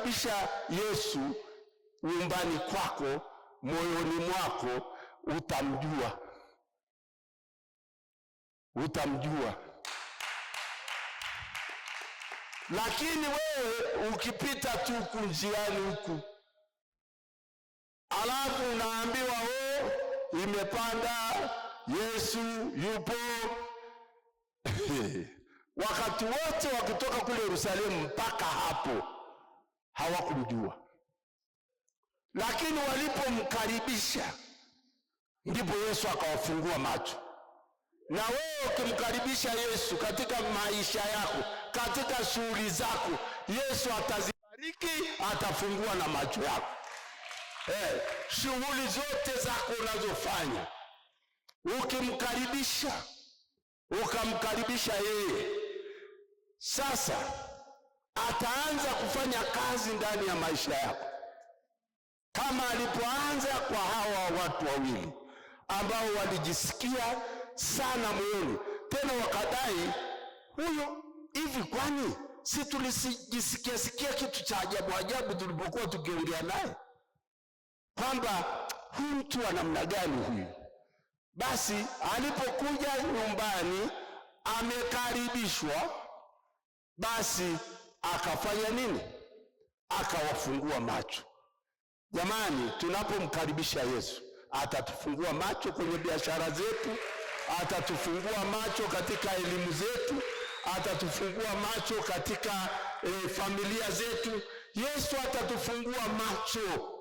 ukimkaribisha Yesu nyumbani kwako, moyoni mwako, utamjua. Lakini wewe ukipita tu kunjiani huku, alafu unaambiwa imepanda, Yesu yupo wakati wote wakitoka kule Yerusalemu mpaka hapo hawakumjua. Lakini walipomkaribisha ndipo Yesu akawafungua macho. Na wewe ukimkaribisha Yesu katika maisha yako, katika shughuli zako, Yesu atazibariki, atafungua na macho yako. Shughuli zote zako unazofanya, ukamkaribisha yeye, sasa ataanza kufanya kazi ndani ya maisha yako, kama alipoanza kwa hawa watu wawili ambao walijisikia sana moyoni, tena wakadai, huyo hivi kwani si tulijisikia kitu cha ajabu tulipokuwa tukiongea naye, kwamba huyu mtu wa namna gani huyu? Basi alipokuja nyumbani amekaribishwa, basi akafanya nini? Akawafungua macho. Jamani, tunapomkaribisha Yesu atatufungua macho kwenye biashara zetu, atatufungua macho katika elimu zetu, atatufungua macho katika familia zetu. Yesu atatufungua macho,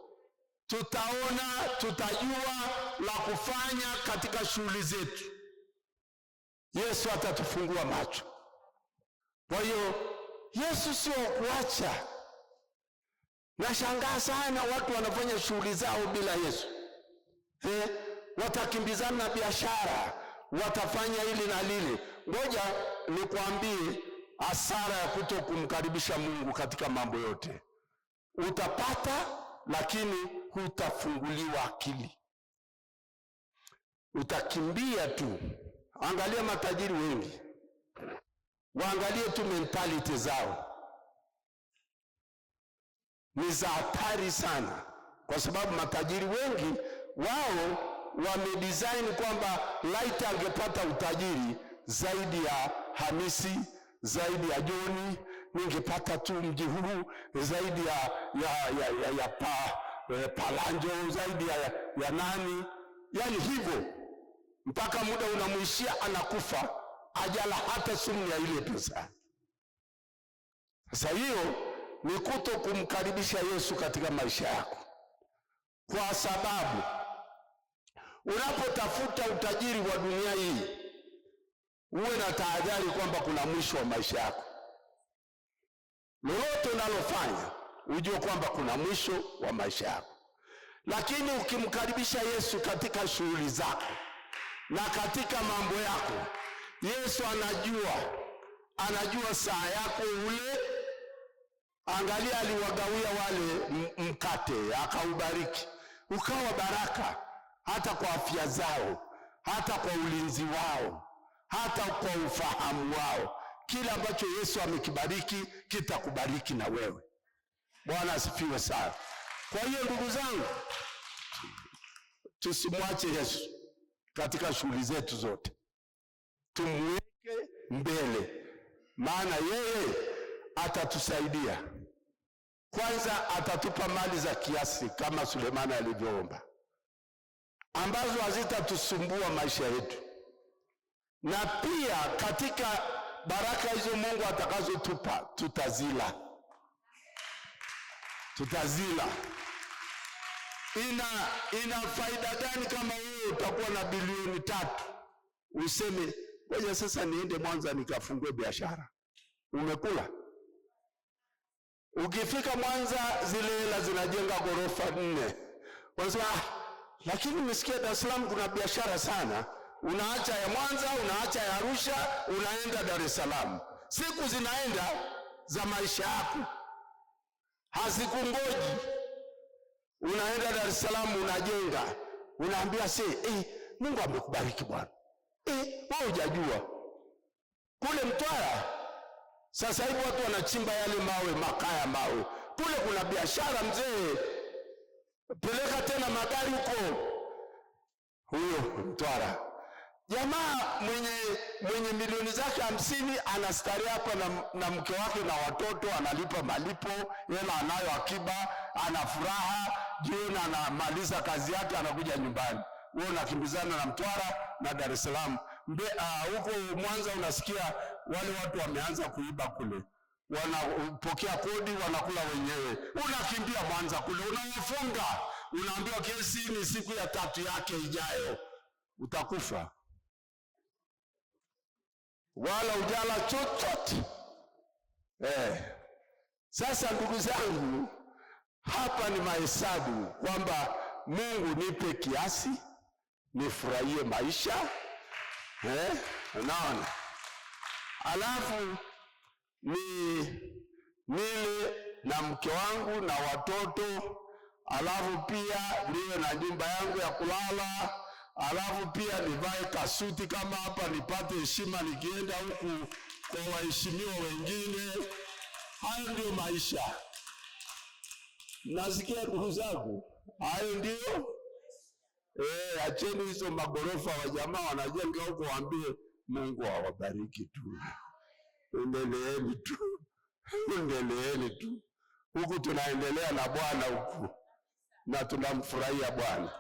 tutaona, tutajua la kufanya katika shughuli zetu. Yesu atatufungua macho. Kwa hiyo Yesu sio kuacha. Nashangaa sana watu wanafanya shughuli zao bila Yesu. Watakimbizana na biashara, watafanya hili na lile. Ngoja nikwambie hasara ya kutokumkaribisha Mungu katika mambo yote. Utapata, lakini hutafunguliwa akili. Utakimbia tu. Angalia matajiri wengi, waangalie tu mentality zao, ni za hatari sana. Kwa sababu matajiri wengi wao wamedesign kwamba laiti angepata utajiri zaidi ya Hamisi, zaidi ya Joni, ningepata tu mji huu, zaidi ya Palanjo, zaidi ya nani, yani hivyo, mpaka muda unamuishia anakufa, ajala hata sumu ya ile pesa. Sasa hiyo ni kuto kumkaribisha Yesu katika maisha yako. Kwa sababu unapotafuta utajiri wa dunia hii, uwe na tahadhari kwamba kuna mwisho wa maisha yako. Lolote unalofanya ujue kwamba kuna mwisho wa maisha yako. Lakini ukimkaribisha Yesu katika shughuli zako na katika mambo yako, Yesu anajua saa yako ule. Angalia, aliwagawia wale mkate, akaubariki, ukawa baraka hata kwa afya zao, hata kwa ulinzi wao, hata kwa ufahamu wao. Kila ambacho Yesu amekibariki kitakubariki na wewe. Bwana asifiwe sana. Kwa hiyo ndugu zangu, tusimwache Yesu katika shughuli zetu zote, tumweke mbele, maana yeye atatusaidia. Kwanza atatupa mali za kiasi kama Sulemani alivyoomba, ambazo hazitatusumbua maisha yetu. Na pia katika baraka hizo Mungu atakazotupa tutazila. Ina faida gani kama wewe utakuwa na bilioni 3 useme ngoja sasa niende Mwanza nikafungue biashara? Umekula. Ukifika Mwanza zile hela zinajenga ghorofa 4. Unasema lakini nimesikia Dar es Salaam kuna biashara sana. Unaacha ya Mwanza, unaacha ya Arusha, unaenda Dar es Salaam. Siku zinaenda za maisha yako, hazikungoji. Unaenda Dar es Salaam, unajenga, unaambia Mungu amekubariki bwana. Wewe hujajua kule Mtwara sasa hivi watu wanachimba yale mawe, makaa ya mawe, kule kuna biashara mzee, peleka tena magari huko. Huyo Mtwara jamaa mwenye milioni zake 50 anastarehe hapa na mke wake na watoto, analipa malipo, hela anayo akiba, ana furaha, jioni anamaliza kazi yake anakuja nyumbani. Wewe unakimbizana na Mtwara na Dar es Salaam. Huko Mwanza unasikia wale watu wameanza kuiba kule, wanapokea kodi, wanakula wenyewe. Unakimbia Mwanza kule, unawafunga, unaambiwa kesi ni siku ya 3 yake ijayo, utakufa. Wala ujala chochote. Sasa ndugu zangu, hapa ni mahesabu kwamba Mungu nipe kiasi nifurahie maisha. Unaona? Alafu nile na mke wangu na watoto, alafu pia niwe na nyumba yangu ya kulala, alafu pia nivae kasuti kama hapa, nipate heshima nikienda huku kwa waheshimiwa wengine. Hayo ndio maisha. Nasikia ndugu zangu, hayo ndio. Acheni hizo magorofa wa jamaa wanajenga huko, waambie Mungu awabariki tu. Endeleeni tu. Endeleeni tu. Huku tunaendelea na Bwana huku, na tunamfurahia Bwana.